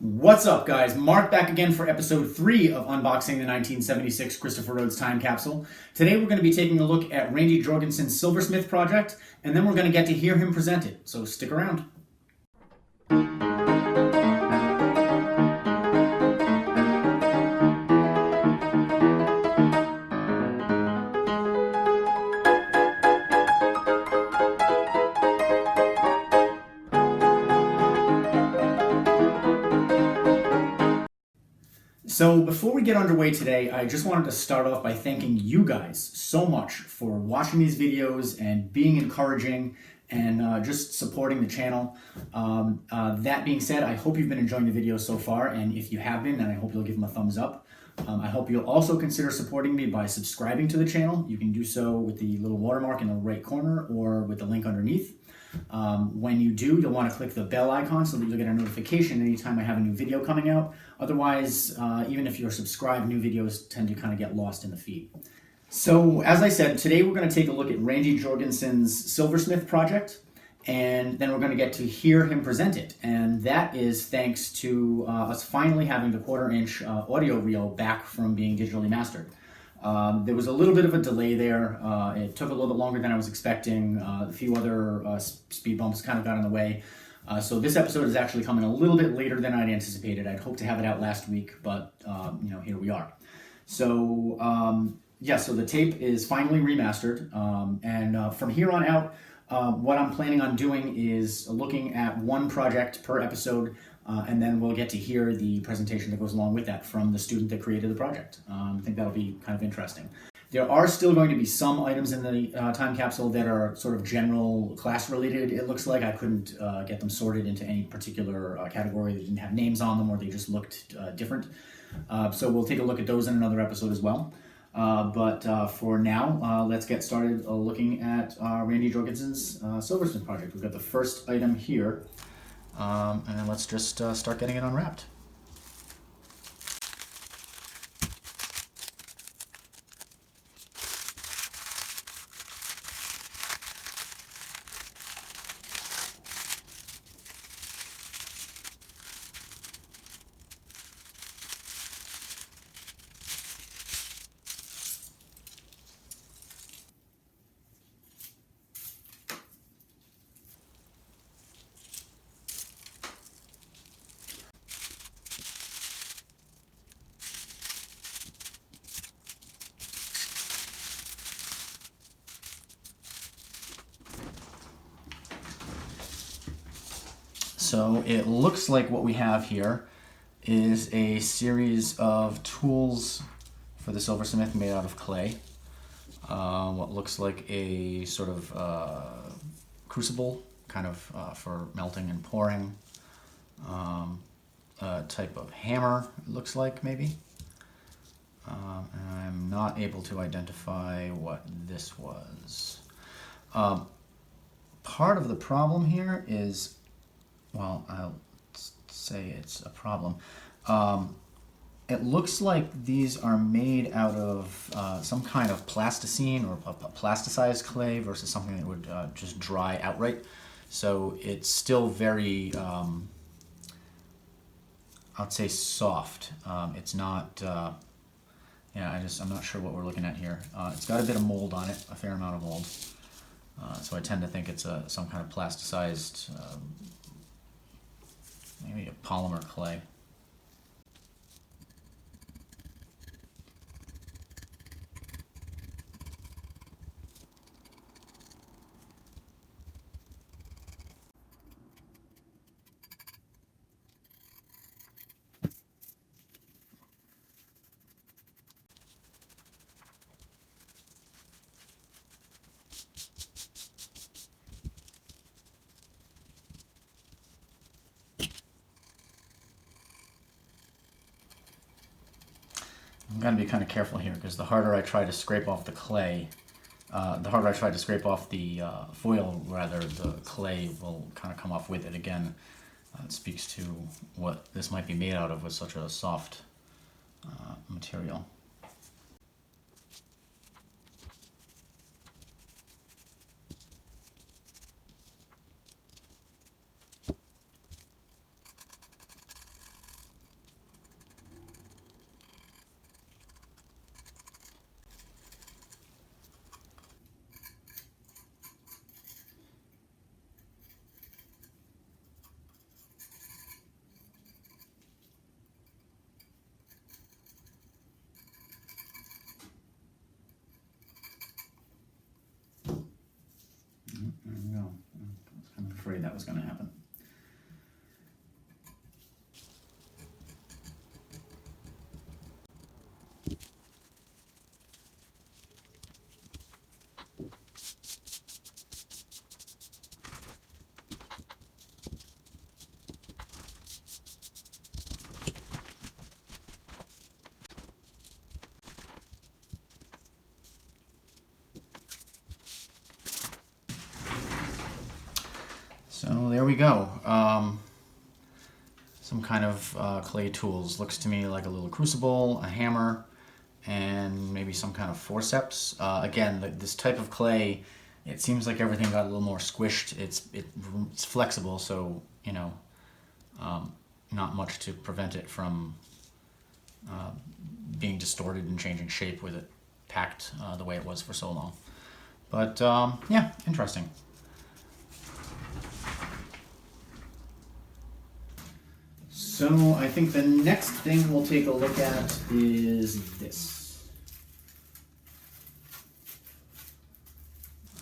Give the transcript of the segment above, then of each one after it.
What's up, guys? Mark back again for episode 3 of unboxing the 1976 Christopher Rhodes Time Capsule. Today we're going to be taking a look at Randy Jorgensen's Silversmith project, and then we're going to get to hear him present it, so stick around. So before we get underway today, I just wanted to start off by thanking you guys so much for watching these videos and being encouraging and just supporting the channel. That being said, I hope you've been enjoying the videos so far, and if you have been, then I hope you'll give them a thumbs up. I hope you'll also consider supporting me by subscribing to the channel. You can do so with the little watermark in the right corner or with the link underneath. When you do, you'll want to click the bell icon so that you'll get a notification anytime I have a new video coming out. Otherwise, even if you're subscribed, new videos tend to kind of get lost in the feed. So, as I said, today we're going to take a look at Randy Jorgensen's Silversmith project, and then we're going to get to hear him present it. And that is thanks to us finally having the 1/4-inch audio reel back from being digitally mastered. There was a little bit of a delay there. It took a little bit longer than I was expecting. A few other speed bumps kind of got in the way. So this episode is actually coming a little bit later than I'd anticipated. I'd hoped to have it out last week, but here we are. So so the tape is finally remastered. And from here on out, what I'm planning on doing is looking at one project per episode, and then we'll get to hear the presentation that goes along with that from the student that created the project. I think that'll be kind of interesting. There are still going to be some items in the time capsule that are sort of general class related. It looks like I couldn't get them sorted into any particular category. They didn't have names on them or they just looked different. So we'll take a look at those in another episode as well. But for now, let's get started looking at Randy Jorgensen's Silversmith project. We've got the first item here, and let's just start getting it unwrapped. So it looks like what we have here is a series of tools for the silversmith made out of clay. What looks like a sort of crucible, kind of for melting and pouring. A type of hammer, it looks like, maybe. And I'm not able to identify what this was. Part of the problem here is, well, I'll say it's a problem. It looks like these are made out of some kind of plasticine or a plasticized clay versus something that would just dry outright. So it's still very, I'd say soft. It's not, I'm not sure what we're looking at here. It's got a bit of mold on it, a fair amount of mold. So I tend to think it's some kind of plasticized, maybe a polymer clay. I'm going to be kind of careful here because the harder I try to scrape off the clay, the harder I try to scrape off the foil, rather, the clay will kind of come off with it again. It speaks to what this might be made out of with such a soft material. was going to happen. So there we go. Some kind of clay tools. Looks to me like a little crucible, a hammer, and maybe some kind of forceps. Again, this type of clay, it seems like everything got a little more squished. It's flexible, so you know, not much to prevent it from being distorted and changing shape with it packed the way it was for so long. But yeah, interesting. So I think the next thing we'll take a look at is this.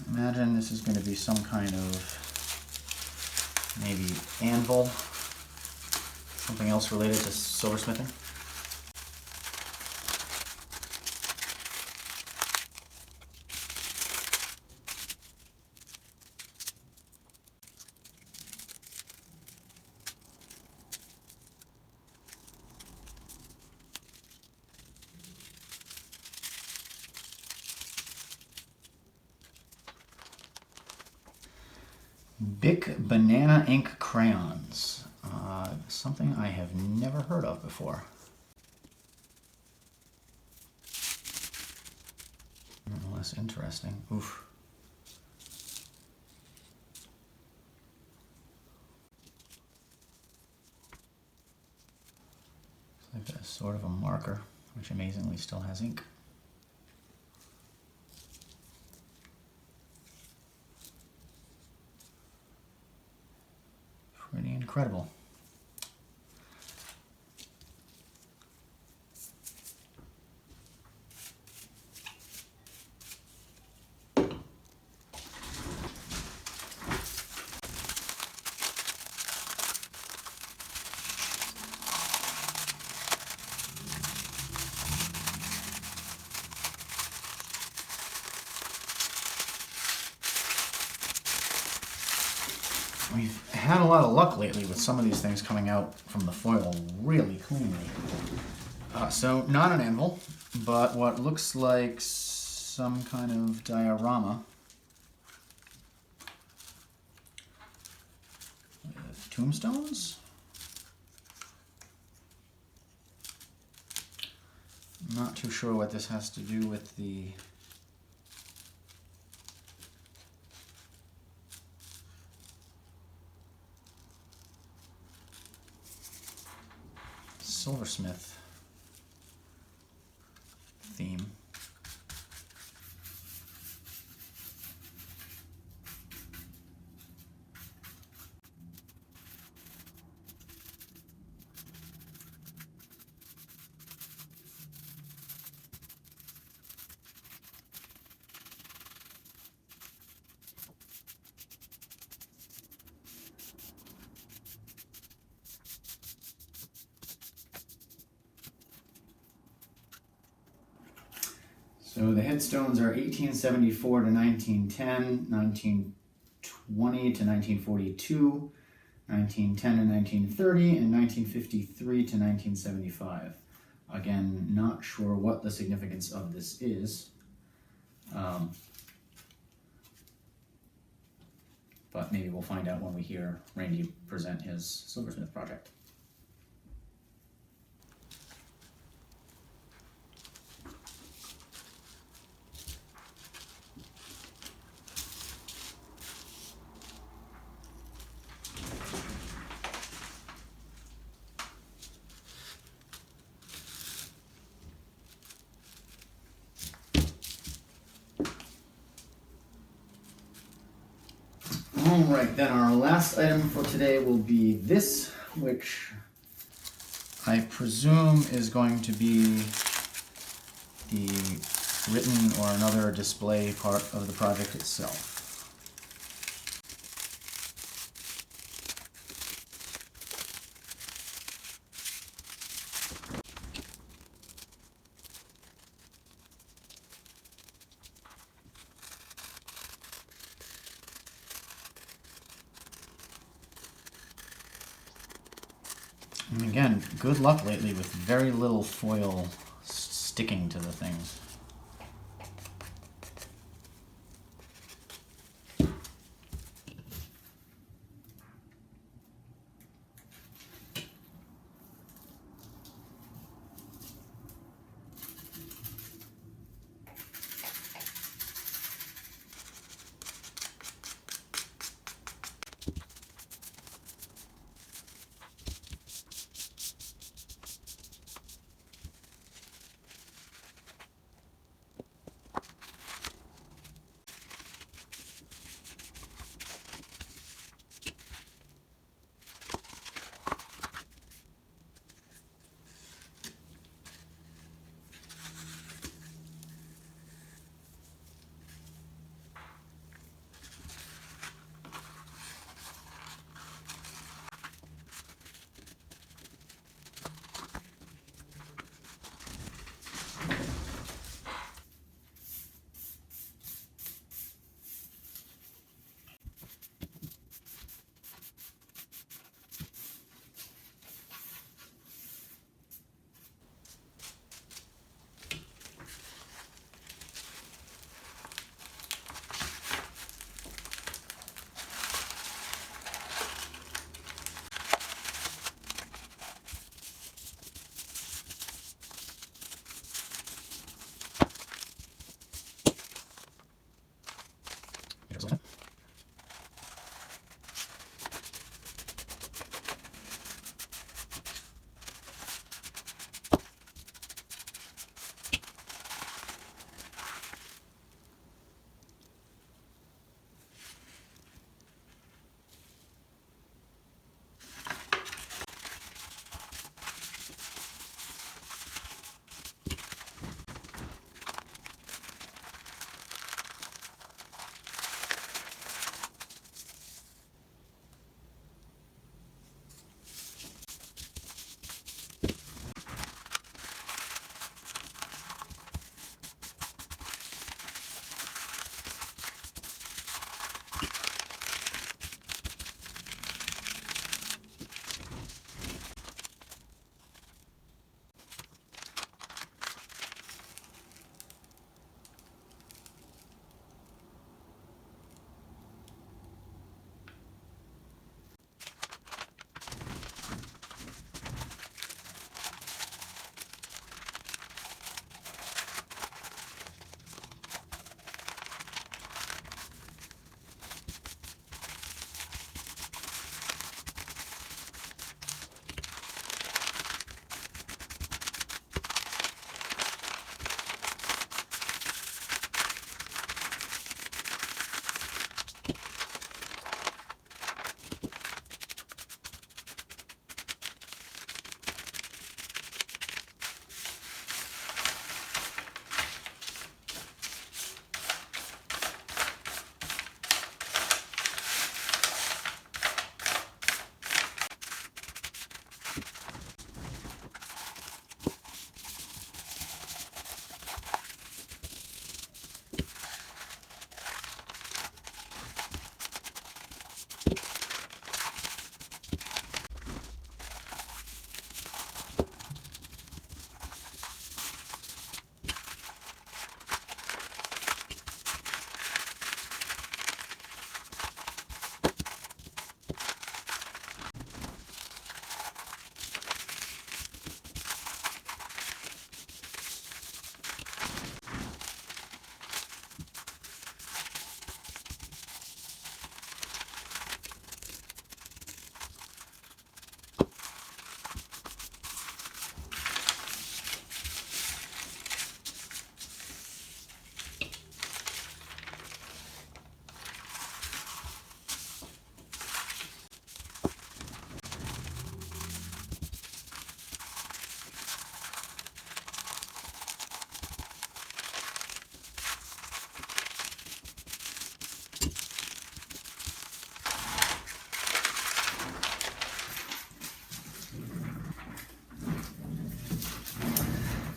Imagine this is going to be some kind of maybe anvil, something else related to silversmithing. Bic Banana Ink crayons. Something I have never heard of before. Nonetheless interesting. Oof. It's like a sort of a marker, which amazingly still has ink. Pretty incredible. We've had a lot of luck lately with some of these things coming out from the foil really cleanly. So not an anvil, but what looks like some kind of diorama. Tombstones? I'm not too sure what this has to do with the Silversmith theme. So the headstones are 1874 to 1910, 1920 to 1942, 1910 to 1930, and 1953 to 1975. Again, not sure what the significance of this is. But maybe we'll find out when we hear Randy present his Silversmith project. Alright, then our last item for today will be this, which I presume is going to be the written or another display part of the project itself. And again, good luck lately with very little foil sticking to the things.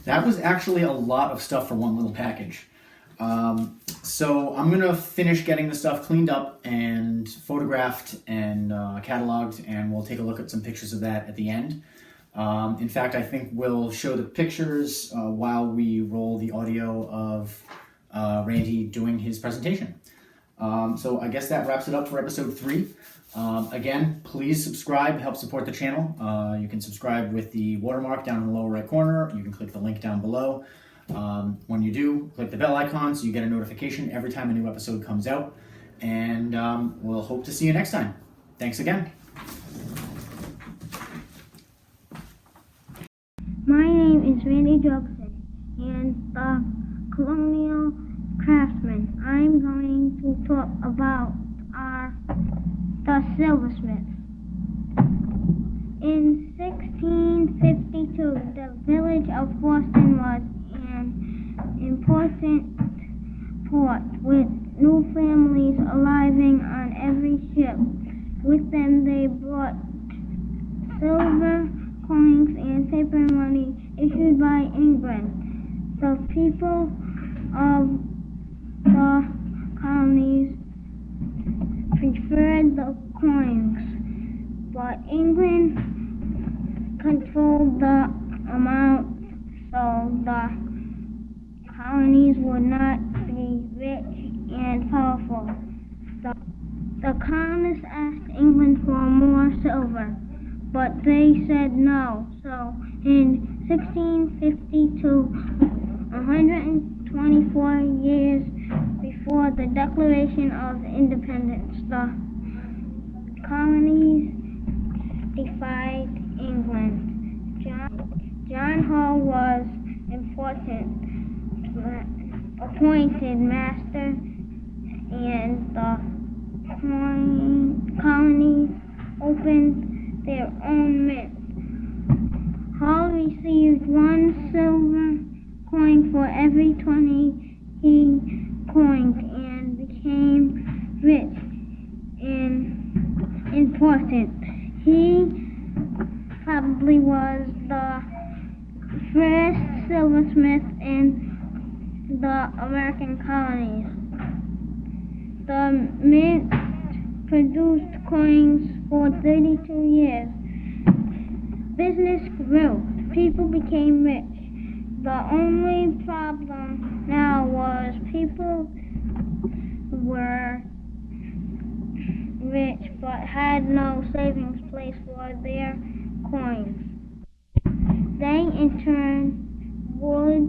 That was actually a lot of stuff for one little package. So I'm gonna finish getting the stuff cleaned up and photographed and cataloged, and we'll take a look at some pictures of that at the end. In fact, I think we'll show the pictures while we roll the audio of Randy doing his presentation. So I guess that wraps it up for episode 3. Again, please subscribe, help support the channel. You can subscribe with the watermark down in the lower right corner. You can click the link down below. When you do, click the bell icon so you get a notification every time a new episode comes out. And we'll hope to see you next time. Thanks again. My name is Randy Jorgensen, and the colonial craftsman. I'm going to talk about the Silversmiths. In 1652, the village of Boston was an important port, with new families arriving on every ship. With them they brought silver coins and paper money issued by England. The people of the colonies preferred the coins, but England controlled the amount, so the colonies would not be rich and powerful. The colonists asked England for more silver, but they said no. So in 1652, 124 years before the Declaration of Independence, the colonies defied England. John Hall was appointed master, and the colonies opened their own mint. Hall received 1 silver coin for every 20 he coined and became rich and important. He probably was the first silversmith in the American colonies. The mint produced coins for 32 years. Business grew. People became rich. The only problem now was people were rich but had no savings place for their coins. They in turn would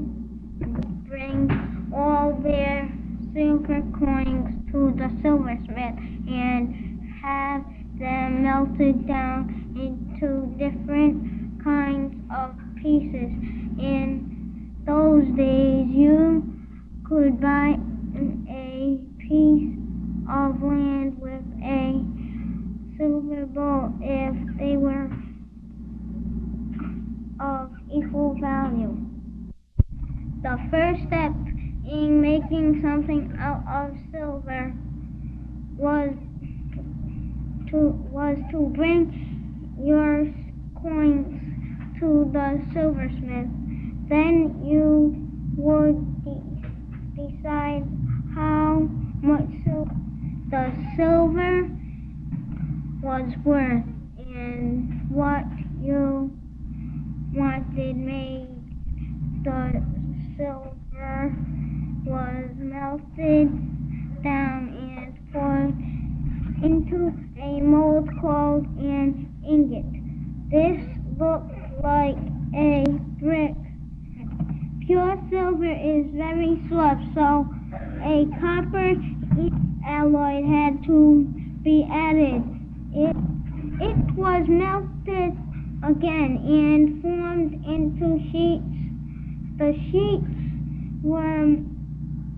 bring all their silver coins to the silversmith and have them melted down into different kinds of pieces. In those days, you could buy a piece of land with a silver bowl if they were of equal value. The first step in making something out of silver was to bring your coins to the silversmith. Then you would decide how much the silver was worth and what you wanted made. The silver was melted down and poured into a mold called an ingot. This looked like a brick. Pure silver is very soft, so a copper alloy had to be added. It was melted again and formed into sheets. The sheets were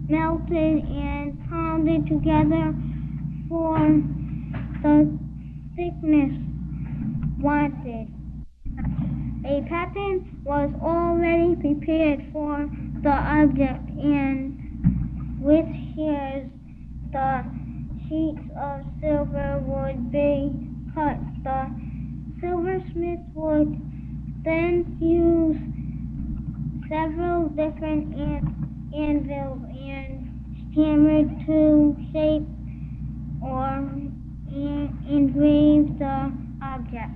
melted and pounded together for the thickness wanted. A pattern was already prepared for the object, and with shears the sheets of silver would be cut. The silversmith would then use several different anvils and hammer to shape or engrave the object.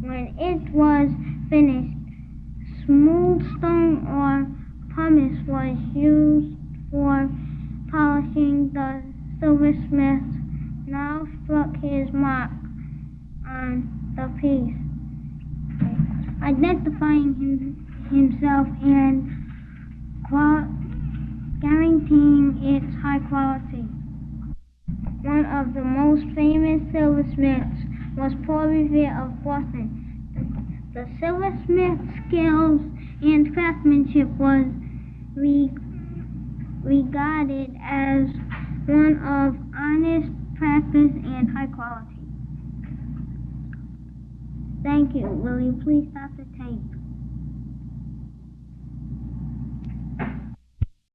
When it was finished, smooth stone or pumice was used for polishing. The silversmith now struck his mark on the piece, identifying himself and guaranteeing its high quality. One of the most famous silversmiths was Paul Revere of Boston. The silversmith's skills and craftsmanship was regarded as one of honest practice and high quality. Thank you. Will you please stop the tape?